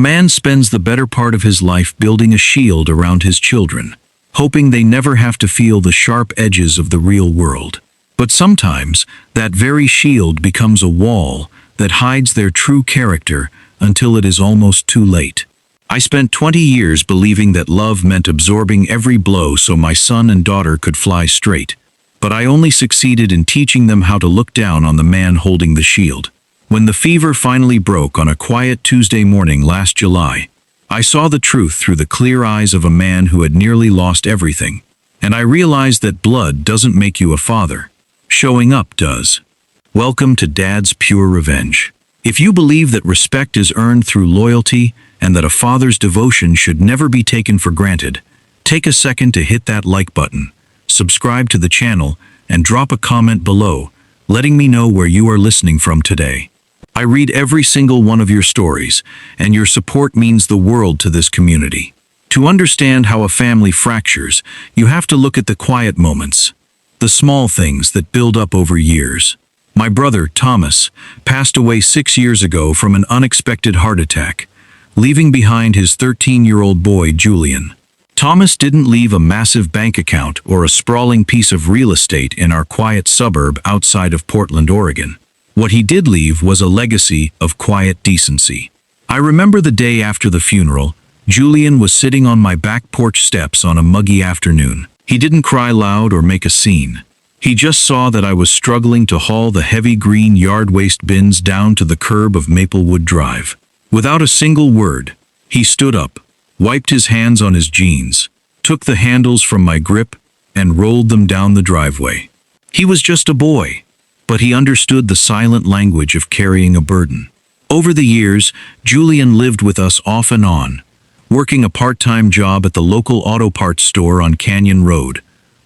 man spends the better part of his life building a shield around his children, hoping they never have to feel the sharp edges of the real world. But sometimes, that very shield becomes a wall that hides their true character until it is almost too late. I spent 20 years believing that love meant absorbing every blow so my son and daughter could fly straight, but I only succeeded in teaching them how to look down on the man holding the shield. When the fever finally broke on a quiet Tuesday morning last July, I saw the truth through the clear eyes of a man who had nearly lost everything, and I realized that blood doesn't make you a father. Showing up does. Welcome to Dad's Pure Revenge. If you believe that respect is earned through loyalty and that a father's devotion should never be taken for granted, take a second to hit that like button, subscribe to the channel, and drop a comment below, letting me know where you are listening from today. I read every single one of your stories, and your support means the world to this community. To understand how a family fractures, you have to look at the quiet moments, the small things that build up over years. My brother, Thomas, passed away 6 years ago from an unexpected heart attack, leaving behind his 13-year-old boy, Julian. Thomas didn't leave a massive bank account or a sprawling piece of real estate in our quiet suburb outside of Portland, Oregon. What he did leave was a legacy of quiet decency. I remember the day after the funeral, Julian was sitting on my back porch steps on a muggy afternoon. He didn't cry loud or make a scene. He just saw that I was struggling to haul the heavy green yard waste bins down to the curb of Maplewood Drive. Without a single word, he stood up, wiped his hands on his jeans, took the handles from my grip, and rolled them down the driveway. He was just a boy, but he understood the silent language of carrying a burden. Over the years, Julian lived with us off and on, working a part-time job at the local auto parts store on Canyon Road,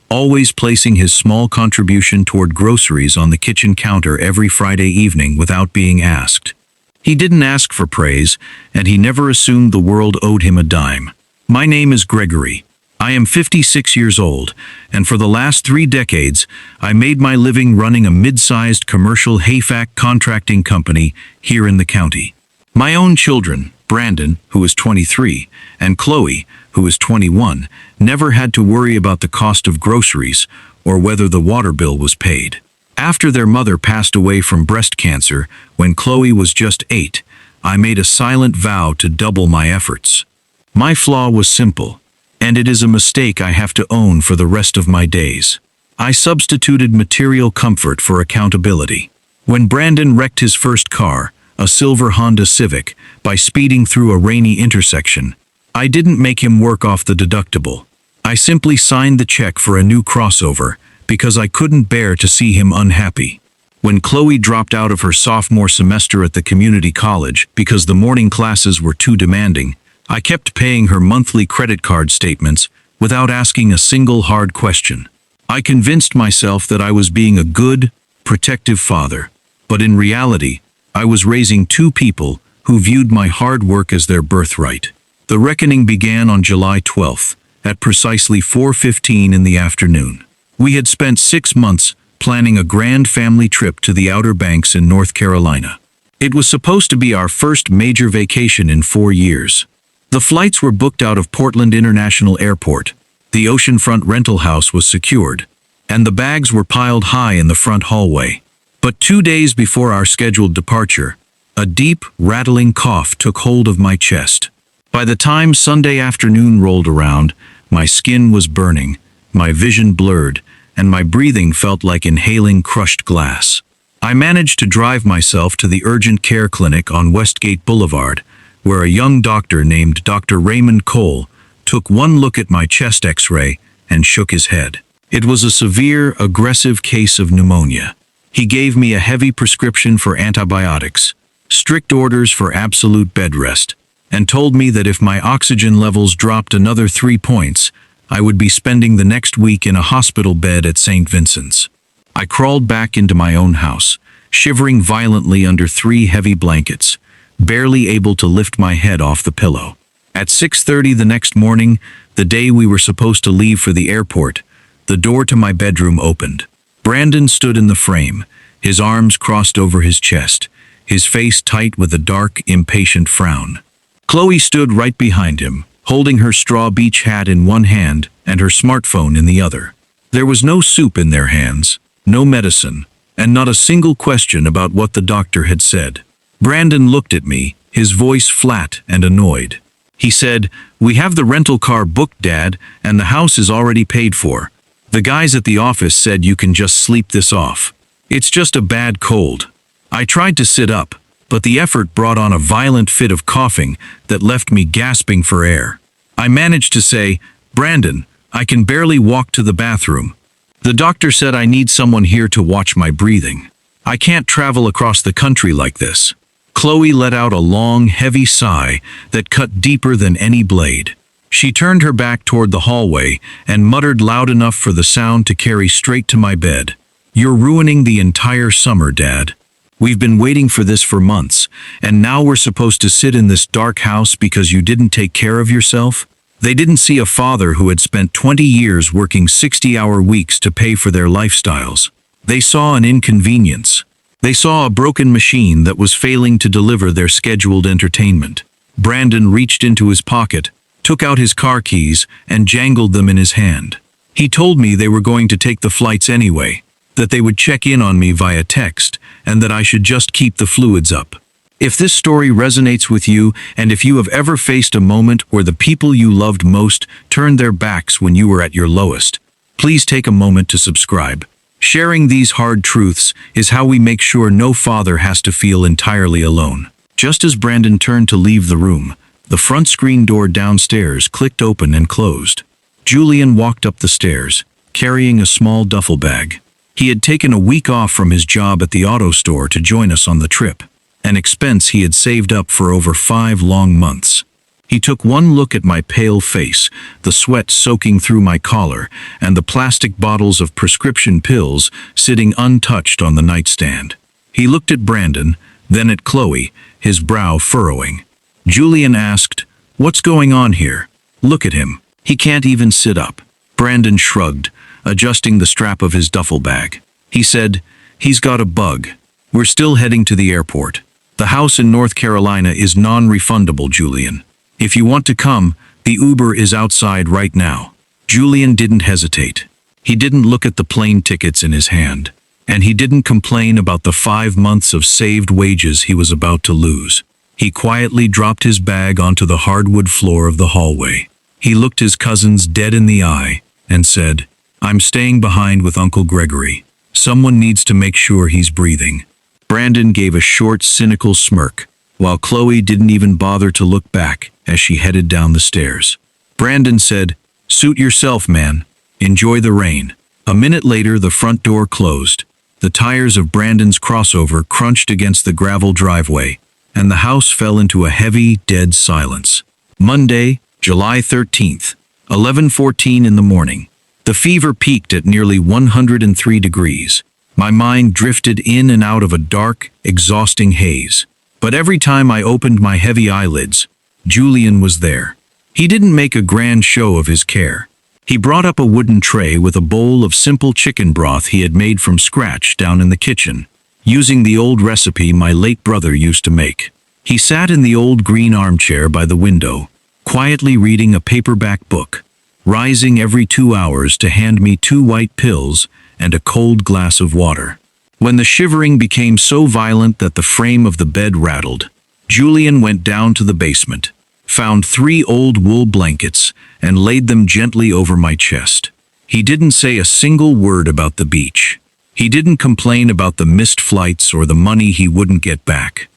always placing his small contribution toward groceries on the kitchen counter every Friday evening without being asked. He didn't ask for praise, and he never assumed the world owed him a dime. My name is Gregory. I am 56 years old, and for the last 3 decades, I made my living running a mid-sized commercial haystack contracting company here in the county. My own children, Brandon, who is 23, and Chloe, who is 21, never had to worry about the cost of groceries or whether the water bill was paid. After their mother passed away from breast cancer when Chloe was just 8, I made a silent vow to double my efforts. My flaw was simple, and it is a mistake I have to own for the rest of my days. I substituted material comfort for accountability. When Brandon wrecked his first car, a silver Honda Civic, by speeding through a rainy intersection, I didn't make him work off the deductible. I simply signed the check for a new crossover because I couldn't bear to see him unhappy. When Chloe dropped out of her sophomore semester at the community college because the morning classes were too demanding, I kept paying her monthly credit card statements without asking a single hard question. I convinced myself that I was being a good, protective father, but in reality, I was raising 2 people who viewed my hard work as their birthright. The reckoning began on July 12th, at precisely 4:15 in the afternoon. We had spent 6 months planning a grand family trip to the Outer Banks in North Carolina. It was supposed to be our first major vacation in 4 years. The flights were booked out of Portland International Airport, the oceanfront rental house was secured, and the bags were piled high in the front hallway. But 2 days before our scheduled departure, a deep, rattling cough took hold of my chest. By the time Sunday afternoon rolled around, my skin was burning, my vision blurred, and my breathing felt like inhaling crushed glass. I managed to drive myself to the urgent care clinic on Westgate Boulevard, where a young doctor named Dr. Raymond Cole took one look at my chest x-ray and shook his head. It was a severe, aggressive case of pneumonia. He gave me a heavy prescription for antibiotics, strict orders for absolute bed rest, and told me that if my oxygen levels dropped another 3 points, I would be spending the next week in a hospital bed at St. Vincent's. I crawled back into my own house, shivering violently under 3 heavy blankets, barely able to lift my head off the pillow. At 6:30 the next morning, the day we were supposed to leave for the airport, the door to my bedroom opened. Brandon stood in the frame, his arms crossed over his chest, his face tight with a dark, impatient frown. Chloe stood right behind him, holding her straw beach hat in one hand and her smartphone in the other. There was no soup in their hands, no medicine, and not a single question about what the doctor had said. Brandon looked at me, his voice flat and annoyed. He said, "We have the rental car booked, Dad, and the house is already paid for. The guys at the office said you can just sleep this off. It's just a bad cold." I tried to sit up, but the effort brought on a violent fit of coughing that left me gasping for air. I managed to say, "Brandon, I can barely walk to the bathroom. The doctor said I need someone here to watch my breathing. I can't travel across the country like this." Chloe let out a long, heavy sigh that cut deeper than any blade. She turned her back toward the hallway and muttered loud enough for the sound to carry straight to my bed. "You're ruining the entire summer, Dad. We've been waiting for this for months, and now we're supposed to sit in this dark house because you didn't take care of yourself?" They didn't see a father who had spent 20 years working 60-hour weeks to pay for their lifestyles. They saw an inconvenience. They saw a broken machine that was failing to deliver their scheduled entertainment. Brandon reached into his pocket, took out his car keys, and jangled them in his hand. He told me they were going to take the flights anyway, that they would check in on me via text, and that I should just keep the fluids up. If this story resonates with you, and if you have ever faced a moment where the people you loved most turned their backs when you were at your lowest, please take a moment to subscribe. Sharing these hard truths is how we make sure no father has to feel entirely alone. Just as Brandon turned to leave the room, the front screen door downstairs clicked open and closed. Julian walked up the stairs, carrying a small duffel bag. He had taken a week off from his job at the auto store to join us on the trip, an expense he had saved up for over 5 long months. He took one look at my pale face, the sweat soaking through my collar, and the plastic bottles of prescription pills sitting untouched on the nightstand. He looked at Brandon, then at Chloe, his brow furrowing. Julian asked, "What's going on here? Look at him. He can't even sit up." Brandon shrugged, adjusting the strap of his duffel bag. He said, "He's got a bug. We're still heading to the airport. The house in North Carolina is non-refundable, Julian. If you want to come, the Uber is outside right now." Julian didn't hesitate. He didn't look at the plane tickets in his hand, and he didn't complain about the 5 months of saved wages he was about to lose. He quietly dropped his bag onto the hardwood floor of the hallway. He looked his cousins dead in the eye and said, "I'm staying behind with Uncle Gregory. Someone needs to make sure he's breathing." Brandon gave a short, cynical smirk, while Chloe didn't even bother to look back as she headed down the stairs. Brandon said, "Suit yourself, man. Enjoy the rain." A minute later, the front door closed. The tires of Brandon's crossover crunched against the gravel driveway, and the house fell into a heavy, dead silence. Monday, July 13th, 11:14 in the morning. The fever peaked at nearly 103 degrees. My mind drifted in and out of a dark, exhausting haze. But every time I opened my heavy eyelids, Julian was there. He didn't make a grand show of his care. He brought up a wooden tray with a bowl of simple chicken broth he had made from scratch down in the kitchen, using the old recipe my late brother used to make. He sat in the old green armchair by the window, quietly reading a paperback book, rising every 2 hours to hand me 2 white pills and a cold glass of water. When the shivering became so violent that the frame of the bed rattled, Julian went down to the basement, found 3 old wool blankets, and laid them gently over my chest. He didn't say a single word about the beach. He didn't complain about the missed flights or the money he wouldn't get back.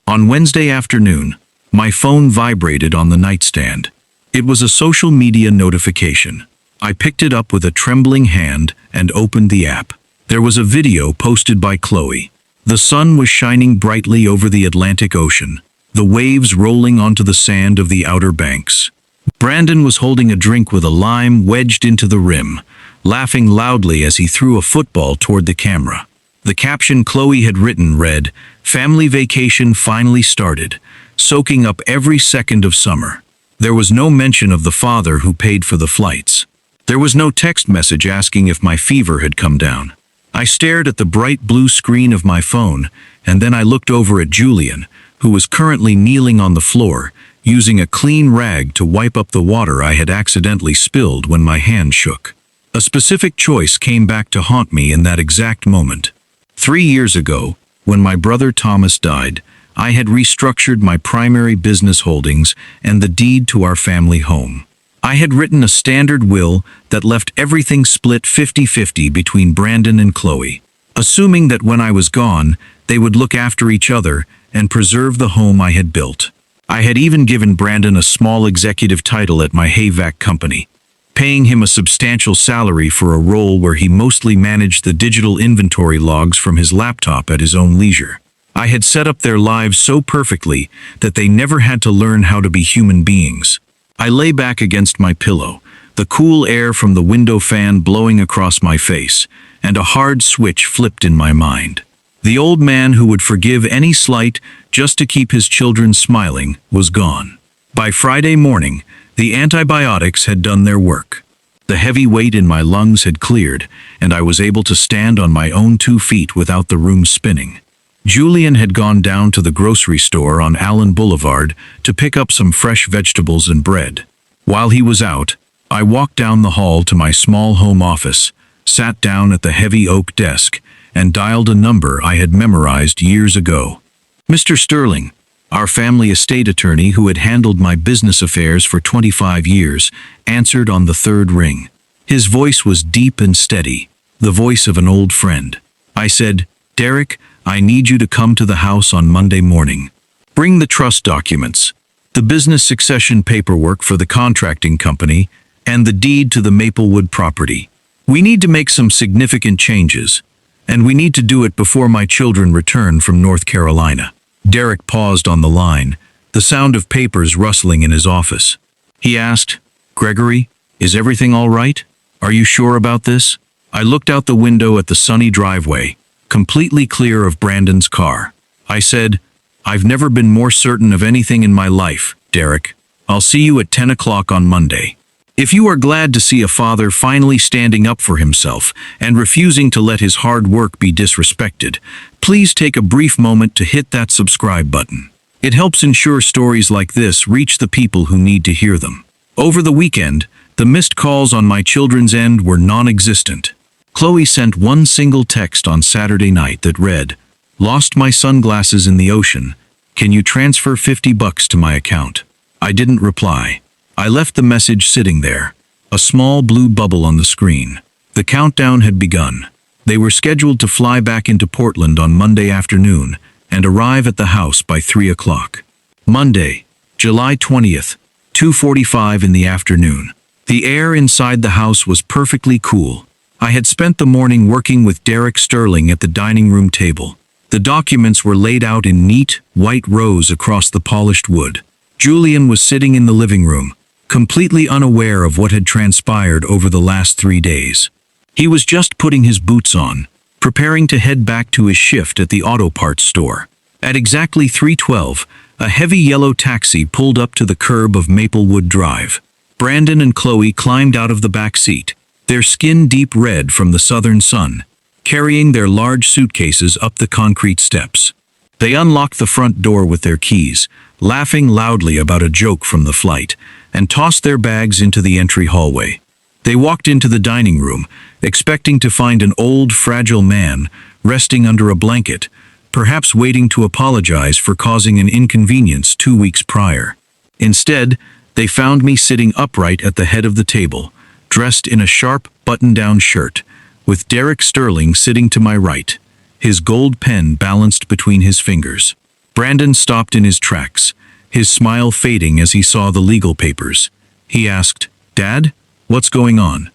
On Wednesday afternoon, my phone vibrated on the nightstand. It was a social media notification. I picked it up with a trembling hand and opened the app. There was a video posted by Chloe. The sun was shining brightly over the Atlantic Ocean, the waves rolling onto the sand of the Outer Banks. Brandon was holding a drink with a lime wedged into the rim, laughing loudly as he threw a football toward the camera. The caption Chloe had written read, "Family vacation finally started, soaking up every second of summer." There was no mention of the father who paid for the flights. There was no text message asking if my fever had come down. I stared at the bright blue screen of my phone, and then I looked over at Julian, who was currently kneeling on the floor, using a clean rag to wipe up the water I had accidentally spilled when my hand shook. A specific choice came back to haunt me in that exact moment. 3 years ago, when my brother Thomas died, I had restructured my primary business holdings and the deed to our family home. I had written a standard will that left everything split 50-50 between Brandon and Chloe, assuming that when I was gone, they would look after each other and preserve the home I had built. I had even given Brandon a small executive title at my HVAC company, paying him a substantial salary for a role where he mostly managed the digital inventory logs from his laptop at his own leisure. I had set up their lives so perfectly that they never had to learn how to be human beings. I lay back against my pillow, the cool air from the window fan blowing across my face, and a hard switch flipped in my mind. The old man who would forgive any slight just to keep his children smiling was gone. By Friday morning, the antibiotics had done their work. The heavy weight in my lungs had cleared, and I was able to stand on my own 2 feet without the room spinning. Julian had gone down to the grocery store on Allen Boulevard to pick up some fresh vegetables and bread. While he was out, I walked down the hall to my small home office, sat down at the heavy oak desk, and dialed a number I had memorized years ago. Mr. Sterling, our family estate attorney who had handled my business affairs for 25 years, answered on the 3rd ring. His voice was deep and steady, the voice of an old friend. I said, "Derek, I need you to come to the house on Monday morning. Bring the trust documents, the business succession paperwork for the contracting company, and the deed to the Maplewood property. We need to make some significant changes, and we need to do it before my children return from North Carolina." Derek paused on the line, the sound of papers rustling in his office. He asked, "Gregory, is everything all right? Are you sure about this?" I looked out the window at the sunny driveway, completely clear of Brandon's car. I said, "I've never been more certain of anything in my life, Derek. I'll see you at 10 o'clock on Monday. If you are glad to see a father finally standing up for himself and refusing to let his hard work be disrespected, please take a brief moment to hit that subscribe button. It helps ensure stories like this reach the people who need to hear them." Over the weekend, the missed calls on my children's end were non-existent. Chloe sent one single text on Saturday night that read, "Lost my sunglasses in the ocean. Can you transfer $50 to my account?" I didn't reply. I left the message sitting there, a small blue bubble on the screen. The countdown had begun. They were scheduled to fly back into Portland on Monday afternoon and arrive at the house by 3 o'clock. Monday, July 20th, 2:45 in the afternoon. The air inside the house was perfectly cool. I had spent the morning working with Derek Sterling at the dining room table. The documents were laid out in neat, white rows across the polished wood. Julian was sitting in the living room, completely unaware of what had transpired over the last 3 days. He was just putting his boots on, preparing to head back to his shift at the auto parts store. At exactly 3:12, a heavy yellow taxi pulled up to the curb of Maplewood Drive. Brandon and Chloe climbed out of the back seat, their skin deep red from the southern sun, carrying their large suitcases up the concrete steps. They unlocked the front door with their keys, laughing loudly about a joke from the flight, and tossed their bags into the entry hallway. They walked into the dining room, expecting to find an old, fragile man resting under a blanket, perhaps waiting to apologize for causing an inconvenience 2 weeks prior. Instead, they found me sitting upright at the head of the table, dressed in a sharp, button-down shirt, with Derek Sterling sitting to my right, his gold pen balanced between his fingers. Brandon stopped in his tracks, his smile fading as he saw the legal papers. He asked, "Dad, what's going on?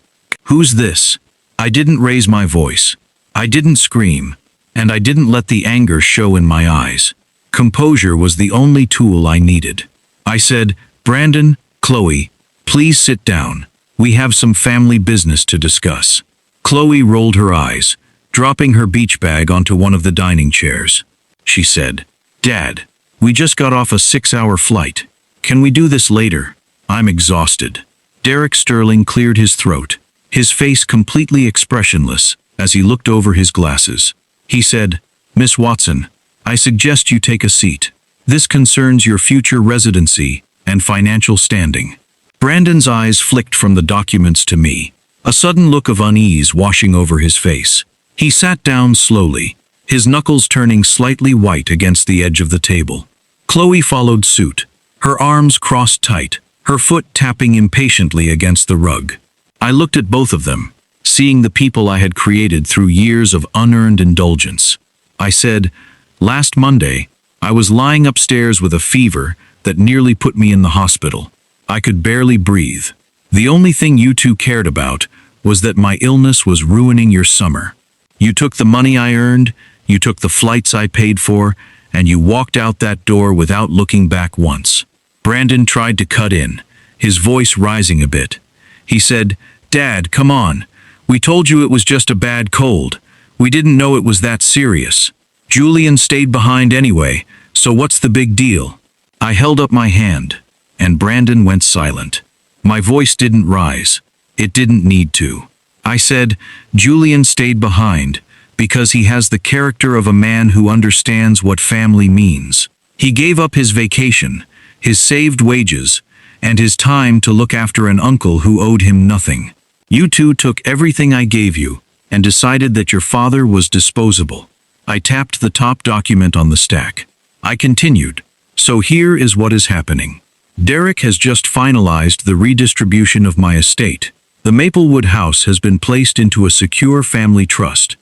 Who's this?" I didn't raise my voice. I didn't scream, and I didn't let the anger show in my eyes. Composure was the only tool I needed. I said, "Brandon, Chloe, please sit down. We have some family business to discuss." Chloe rolled her eyes, dropping her beach bag onto one of the dining chairs. She said, "Dad, we just got off a 6-hour flight. Can we do this later? I'm exhausted." Derek Sterling cleared his throat, his face completely expressionless as he looked over his glasses. He said, "Miss Watson, I suggest you take a seat. This concerns your future residency and financial standing. Brandon's eyes flicked from the documents to me, a sudden look of unease washing over his face. He sat down slowly, his knuckles turning slightly white against the edge of the table. Chloe followed suit, her arms crossed tight, her foot tapping impatiently against the rug. I looked at both of them, seeing the people I had created through years of unearned indulgence. I said, "Last Monday, I was lying upstairs with a fever that nearly put me in the hospital. I could barely breathe. The only thing you two cared about was that my illness was ruining your summer. You took the money I earned, you took the flights I paid for, and you walked out that door without looking back once." Brandon tried to cut in, his voice rising a bit. He said, "Dad, come on. We told you it was just a bad cold. We didn't know it was that serious. Julian stayed behind anyway, so what's the big deal?" I held up my hand, and Brandon went silent. My voice didn't rise. It didn't need to. I said, "Julian stayed behind because he has the character of a man who understands what family means. He gave up his vacation, his saved wages, and his time to look after an uncle who owed him nothing. You two took everything I gave you and decided that your father was disposable." I tapped the top document on the stack. I continued, "So here is what is happening. Derek has just finalized the redistribution of my estate. The Maplewood house has been placed into a secure family trust.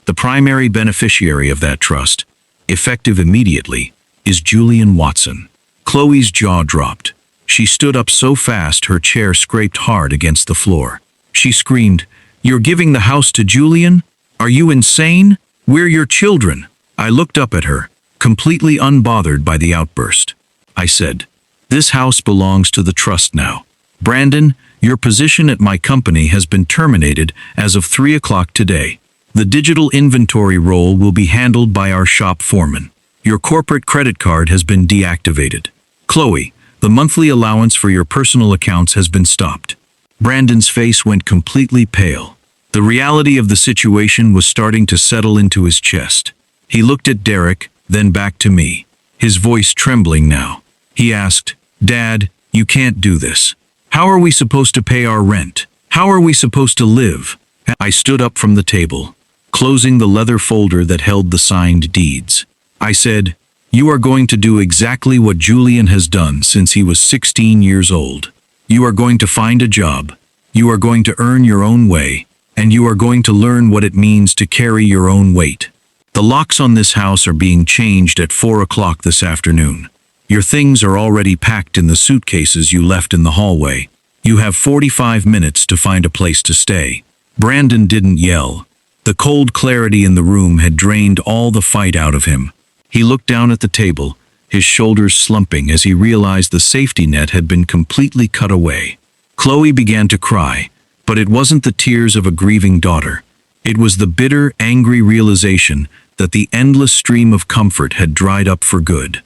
The primary beneficiary of that trust, effective immediately, is Julian Watson." Chloe's jaw dropped. She stood up so fast her chair scraped hard against the floor. She screamed, "You're giving the house to Julian? Are you insane? We're your children." I looked up at her, completely unbothered by the outburst. I said, "This house belongs to the trust now. Brandon, your position at my company has been terminated as of 3 o'clock today. The digital inventory role will be handled by our shop foreman. Your corporate credit card has been deactivated. Chloe, the monthly allowance for your personal accounts has been stopped." Brandon's face went completely pale. The reality of the situation was starting to settle into his chest. He looked at Derek, then back to me, his voice trembling now. He asked, "Dad, you can't do this. How are we supposed to pay our rent? How are we supposed to live?" I stood up from the table, closing the leather folder that held the signed deeds. I said, "You are going to do exactly what Julian has done since he was 16 years old. You are going to find a job. You are going to earn your own way, and you are going to learn what it means to carry your own weight. The locks on this house are being changed at 4 o'clock this afternoon. Your things are already packed in the suitcases you left in the hallway. You have 45 minutes to find a place to stay." Brandon didn't yell. The cold clarity in the room had drained all the fight out of him. He looked down at the table, his shoulders slumping as he realized the safety net had been completely cut away. Chloe began to cry, but it wasn't the tears of a grieving daughter. It was the bitter, angry realization that the endless stream of comfort had dried up for good.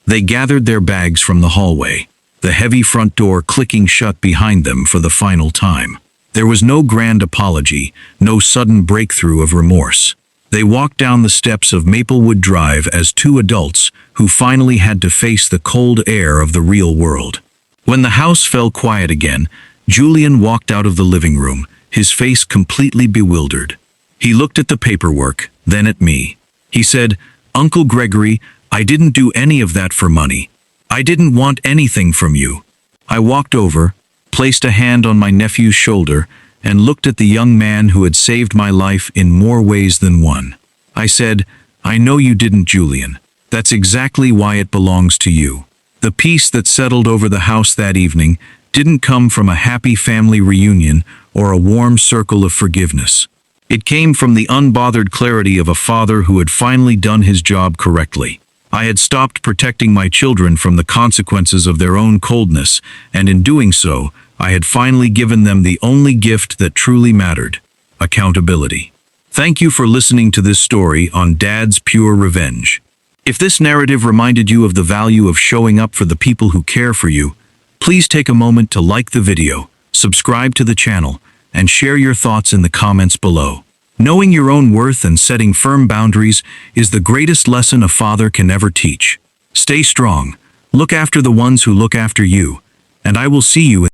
They gathered their bags from the hallway, the heavy front door clicking shut behind them for the final time. There was no grand apology, no sudden breakthrough of remorse. They walked down the steps of Maplewood Drive as two adults who finally had to face the cold air of the real world. When the house fell quiet again, Julian walked out of the living room, his face completely bewildered. He looked at the paperwork, then at me. He said, "Uncle Gregory, I didn't do any of that for money. I didn't want anything from you." I walked over, placed a hand on my nephew's shoulder, and looked at the young man who had saved my life in more ways than one. I said, "I know you didn't, Julian. That's exactly why it belongs to you." The peace that settled over the house that evening didn't come from a happy family reunion or a warm circle of forgiveness. It came from the unbothered clarity of a father who had finally done his job correctly. I had stopped protecting my children from the consequences of their own coldness, and in doing so, I had finally given them the only gift that truly mattered: accountability. Thank you for listening to this story on Dad's Pure Revenge. If this narrative reminded you of the value of showing up for the people who care for you, please take a moment to like the video, subscribe to the channel, and share your thoughts in the comments below. Knowing your own worth and setting firm boundaries is the greatest lesson a father can ever teach. Stay strong, Look after the ones who look after you, and I will see you